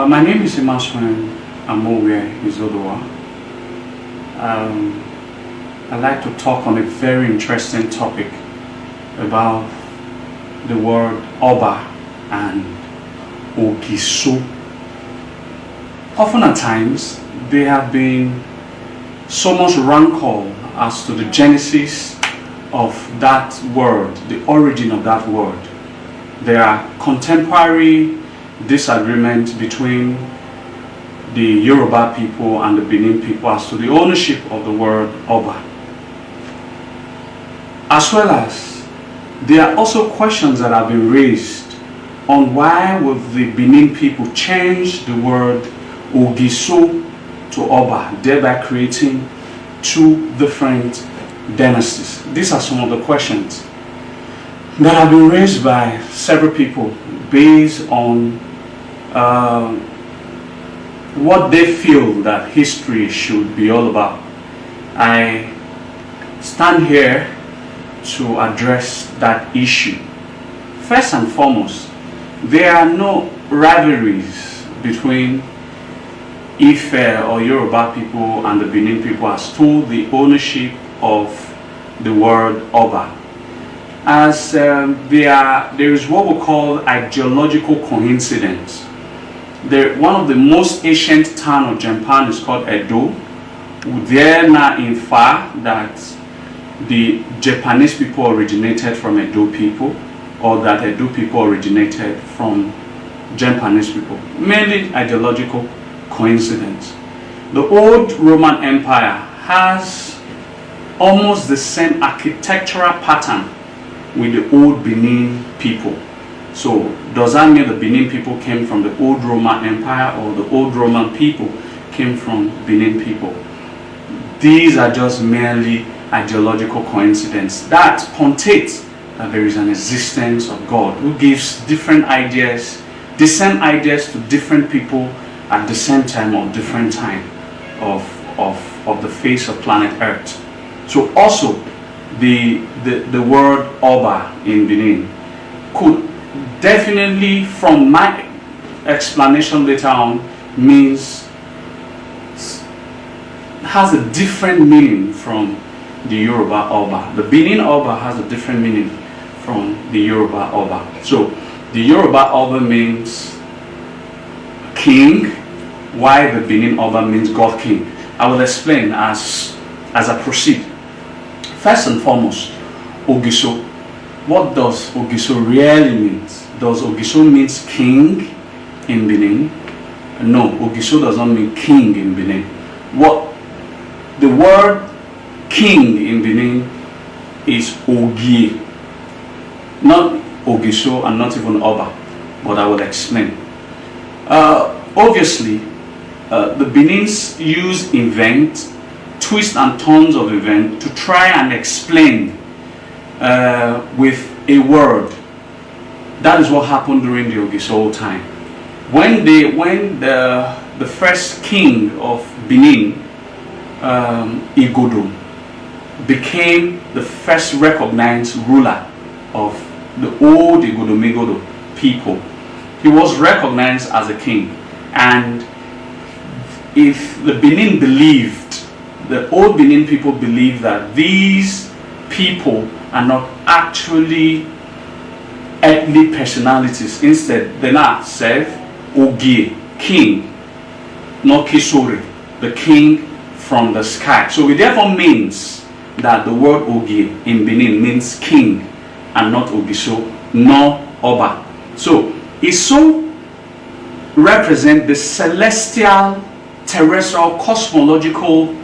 My name is Imasuen Izoduwa. I'd like to talk on a very interesting topic about the word Oba and Ogiso. Often at times, there have been so much rancor as to the genesis of that word, the origin of that word. There are contemporary disagreements between the Yoruba people and the Benin people as to the ownership of the word Oba. As well as there are also questions that have been raised on why would the Benin people change the word Ogiso to Oba, thereby creating two different dynasties. These are some of the questions that have been raised by several people based on what they feel that history should be all about. I stand here to address that issue. First and foremost, there are no rivalries between Ife or Yoruba people and the Benin people as to the ownership of the word Oba. As there is what we call ideological coincidence. One of the most ancient town of Japan is called Edo. There now infer that the Japanese people originated from Edo people, or that Edo people originated from Japanese people. Mainly ideological coincidence. The old Roman Empire has almost the same architectural pattern with the old Benin people. So does that mean the Benin people came from the old Roman Empire, or the old Roman people came from Benin people? These are just merely ideological coincidence that puntates that there is an existence of God who gives different ideas, the same ideas to different people at the same time or different time of the face of planet Earth. So also the word Oba in Benin could definitely, from my explanation later on, has a different meaning from the Yoruba Oba. The Benin Oba has a different meaning from the Yoruba Oba. So the Yoruba Oba means king, while the Benin Oba means God King. I will explain as I proceed. First and foremost, Ogiso. What does Ogiso really mean? Does Ogiso means king in Benin? No, Ogiso does not mean king in Benin. What the word king in Benin is Ogie, not Ogiso and not even Oba, but I will explain. Obviously, the Benins use invent, twists and turns of event to try and explain with a word. That is what happened during the Ogiso time. When the first king of Benin, Igodo, became the first recognized ruler of the old Igodo people, he was recognized as a king. And if the Benin believed, the old Benin people believed that these people are not actually earthly personalities. Instead, they now said Ogie, king, not Kisore, the king from the sky. So it therefore means that the word Ogie in Benin means king and not Ogiso, nor Oba. So it so represents the celestial, terrestrial, cosmological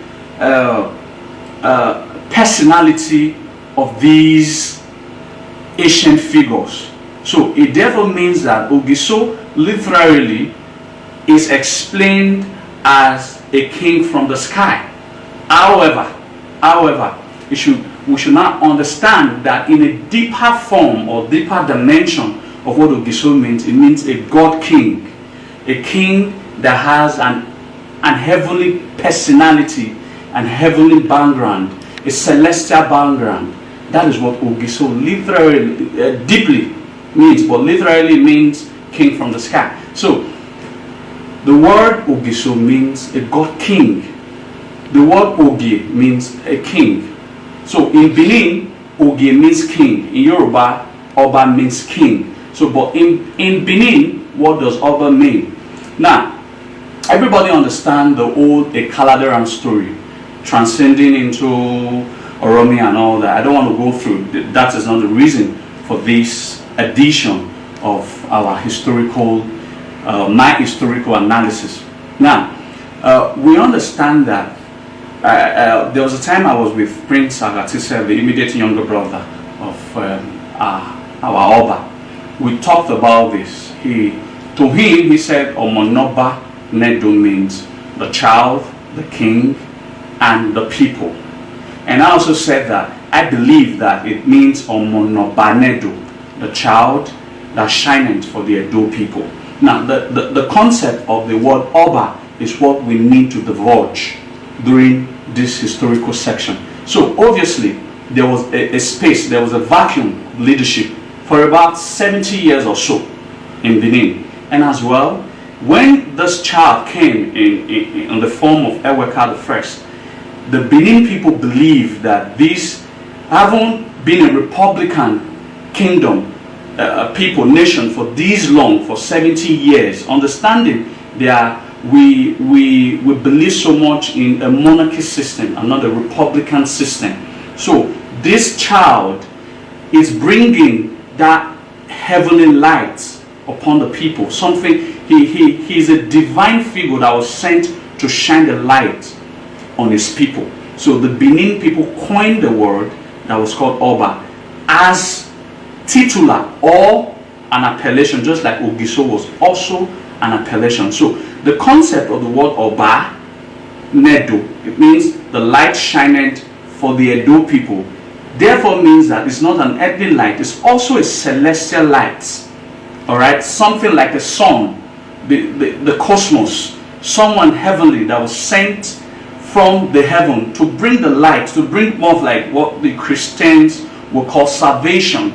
personality of these ancient figures. So it therefore means that Ogiso literally is explained as a king from the sky. However, we should not understand that in a deeper form or deeper dimension of what Ogiso means, it means a God king, a king that has an heavenly personality and heavenly background, a celestial background. That is what Ogiso literally, deeply means, but literally means king from the sky. So The word Ogiso means a god king. The word Ogi means a king. So in Benin, Ogi means king. In Yoruba, Oba means king. So, but in Benin, what does Oba mean? Now, everybody understand the old Ekaladeran story, transcending into Oromi and all that. I don't want to go through. That is not the reason for this edition of our historical, my historical analysis. Now, we understand that there was a time I was with Prince Agatise, the immediate younger brother of our Oba. We talked about this. To him, he said, Omonoba Nedo means the child, the king, and the people. And I also said that I believe that it means Omonoba Nedo, the child that shineth for the Edo people. Now, the concept of the word Oba is what we need to divulge during this historical section. So obviously, there was a space, there was a vacuum leadership for about 70 years or so in Benin. And as well, when this child came in the form of Eweka I, the Benin people believed that this, having been a republican kingdom, nation for this long, for 70 years, understanding that we believe so much in a monarchy system and not a republican system. So this child is bringing that heavenly light upon the people. Something, he is a divine figure that was sent to shine the light on his people. So the Benin people coined the word that was called Oba as titular or an appellation, just like Ogiso was also an appellation. So the concept of the word Oba, Nedo, it means the light shineth for the Edo people. Therefore means that it's not an earthly light, it's also a celestial light. Alright, something like a sun, the cosmos, someone heavenly that was sent from the heaven to bring the light, to bring more of like what the Christians will call salvation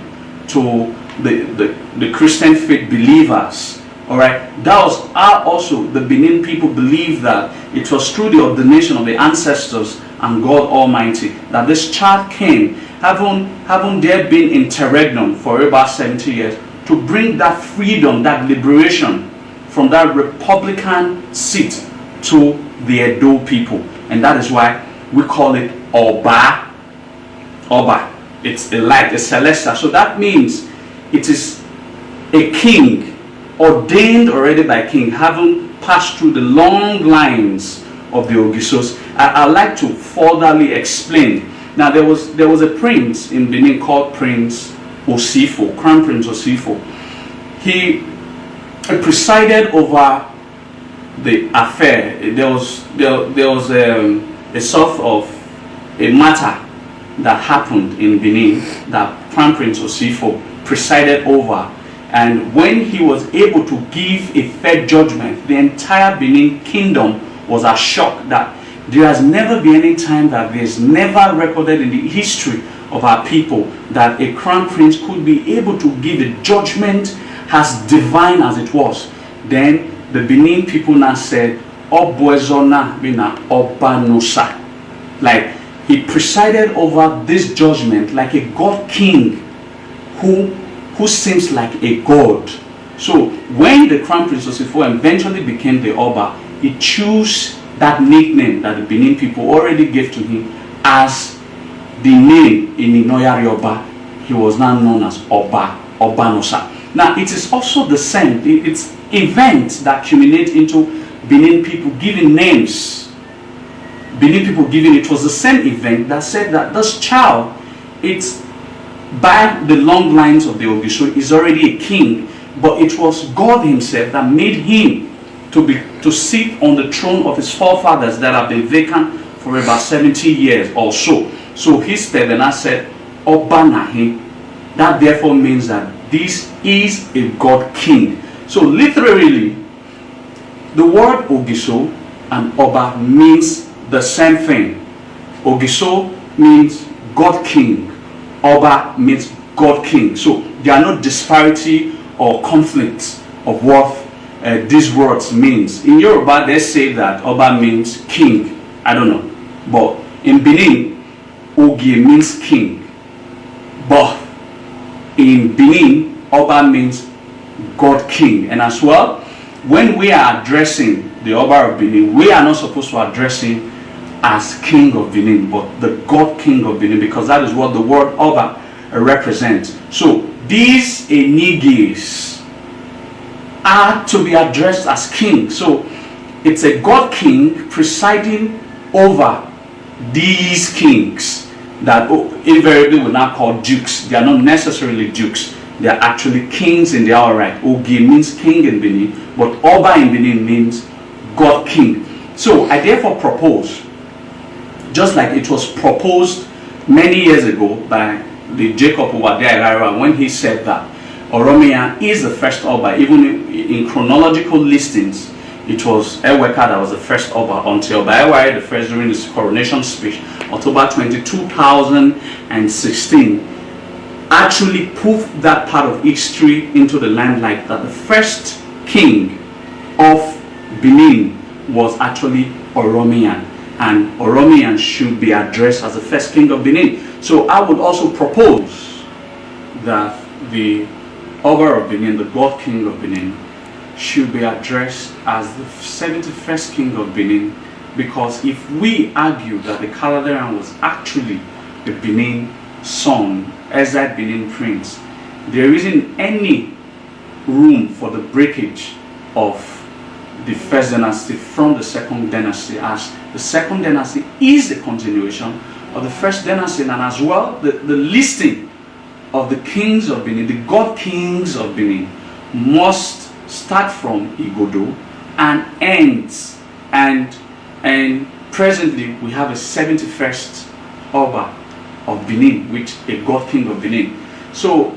to the Christian faith believers. Alright, that was also the Benin people believed that it was through the ordination of the ancestors and God Almighty that this child came, having there been interregnum for about 70 years, to bring that freedom, that liberation from that republican seat to the Edo people. And that is why we call it Oba. Oba. It's a light, a celestial. So that means it is a king, ordained already by king, having passed through the long lines of the Ogisos. I'd like to furtherly explain. Now there was a prince in Benin called Prince Osifo, Crown Prince Osifo. He presided over the affair. There was a sort of a matter that happened in Benin that Crown Prince Osifo presided over, and when he was able to give a fair judgment, the entire Benin kingdom was as shocked that there has never been any time, that there is never recorded in the history of our people that a crown prince could be able to give a judgment as divine as it was. Then the Benin people now said, Obwezona bina Obanusa. Like, he presided over this judgment like a god king who seems like a god. So when the crown prince Osifo eventually became the Oba, he chose that nickname that the Benin people already gave to him as the name in Inoya Yoruba. He was now known as Oba, Obanosa. Now it is also the same, it's events that culminate into Benin people giving names. Benin people giving, it was the same event that said that this child, it's by the long lines of the Ogiso, is already a king, but it was God himself that made him to sit on the throne of his forefathers that have been vacant for about 70 years or so. So he said, Obanahi. That therefore means that this is a God king. So literally, the word Ogiso and Oba means the same thing. Ogiso means God king. Oba means God king. So there are no disparity or conflicts of worth these words means. In Yoruba, they say that Oba means king. I don't know. But in Benin, Ogie means king. But in Benin, Oba means God king. And as well, when we are addressing the Oba of Benin, we are not supposed to address him as king of Benin, but the God king of Benin, because that is what the word Oba represents. So these Enigis are to be addressed as king. So it's a God king presiding over these kings that invariably we now call dukes. They are not necessarily dukes. They are actually kings in their own right. Ogie means king in Benin, but Oba in Benin means God king. So I therefore propose, just like it was proposed many years ago by the Jacob Owade when he said that Oromia is the first Oba. Even in chronological listings, it was Eweka that was the first Oba until Oba the first during his coronation speech, October 20, 2016, actually put that part of history into the limelight that the first king of Benin was actually Oromian, and Oromian should be addressed as the first king of Benin. So I would also propose that the Oba of Benin, the God king of Benin, should be addressed as the 71st king of Benin, because if we argue that the Caledonian was actually the Benin son, as that Benin prince, there isn't any room for the breakage of the first dynasty from the second dynasty, as the second dynasty is a continuation of the first dynasty, and as well the listing of the kings of Benin, the God kings of Benin, must start from Igodo and ends, and presently we have a 71st Oba of Benin, which a God king of Benin. So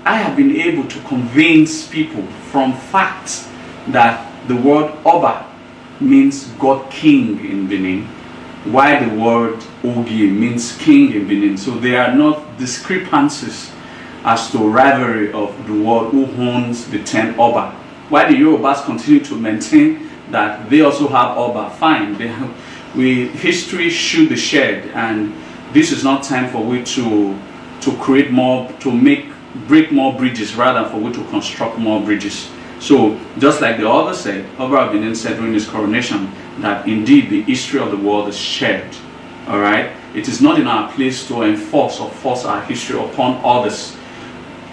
I have been able to convince people from facts that the word Oba means God king in Benin, while the word Ogie means king in Benin. So there are not discrepancies as to rivalry of the word who owns the term Oba. While the Yorubas continue to maintain that they also have Oba, fine. History should be shared, and this is not time for we to create more, break more bridges, rather for we to construct more bridges. So just like the author said, Oba of Benin said during his coronation that indeed the history of the world is shared. All right, it is not in our place to enforce or force our history upon others.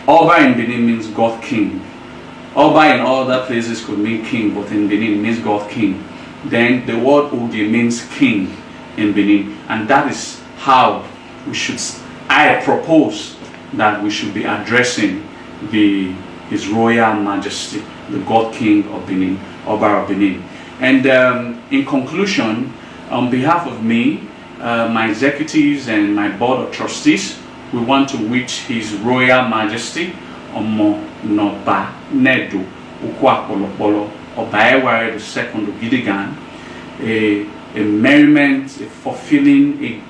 Oba in Benin means God king. Oba in other places could mean king, but in Benin it means God king. Then the word Ogie means king in Benin, and that is how we should. I propose that we should be addressing His Royal Majesty, the God King of Benin, Oba of Benin. And in conclusion, on behalf of me, my executives and my board of trustees, we want to wish His Royal Majesty Omo Noba Nedo Ukwapolopolo Obaeware II of Gidigan a merriment, a fulfilling, a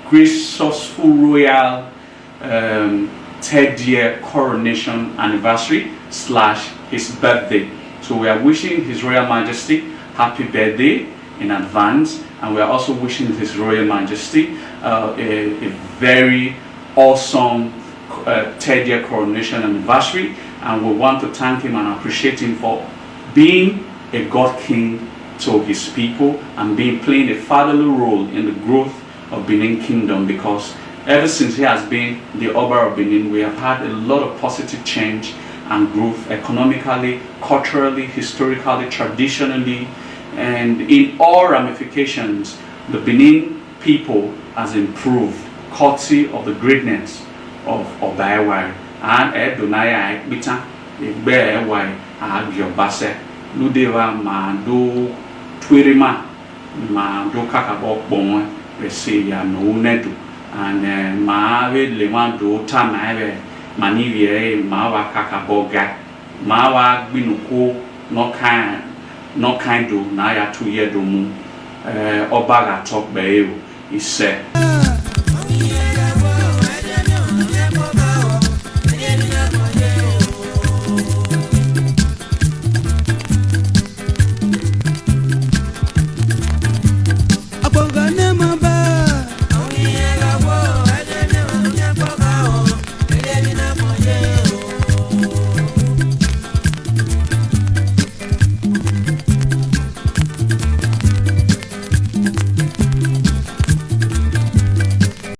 graceful royal 3rd year coronation anniversary / his birthday. So we are wishing His Royal Majesty happy birthday in advance, and we are also wishing His Royal Majesty a very awesome 3rd year coronation anniversary, and we want to thank him and appreciate him for being a God King to his people and playing a fatherly role in the growth of Benin Kingdom, because ever since he has been the Oba of Benin, we have had a lot of positive change and growth economically, culturally, historically, traditionally, and in all ramifications. The Benin people has improved courtesy of the greatness of Obaeware and Edonaya Ekbita Egbeewai Agiobase Ludeva Mando Twirima Mando Kakabok Bon Reseya no Nedu and Maave Lewando Tamaeve Manivie Mawa Kakaboga Mawa Binuko no kind do Naya 2 year domu Obaga Talk Beo is said.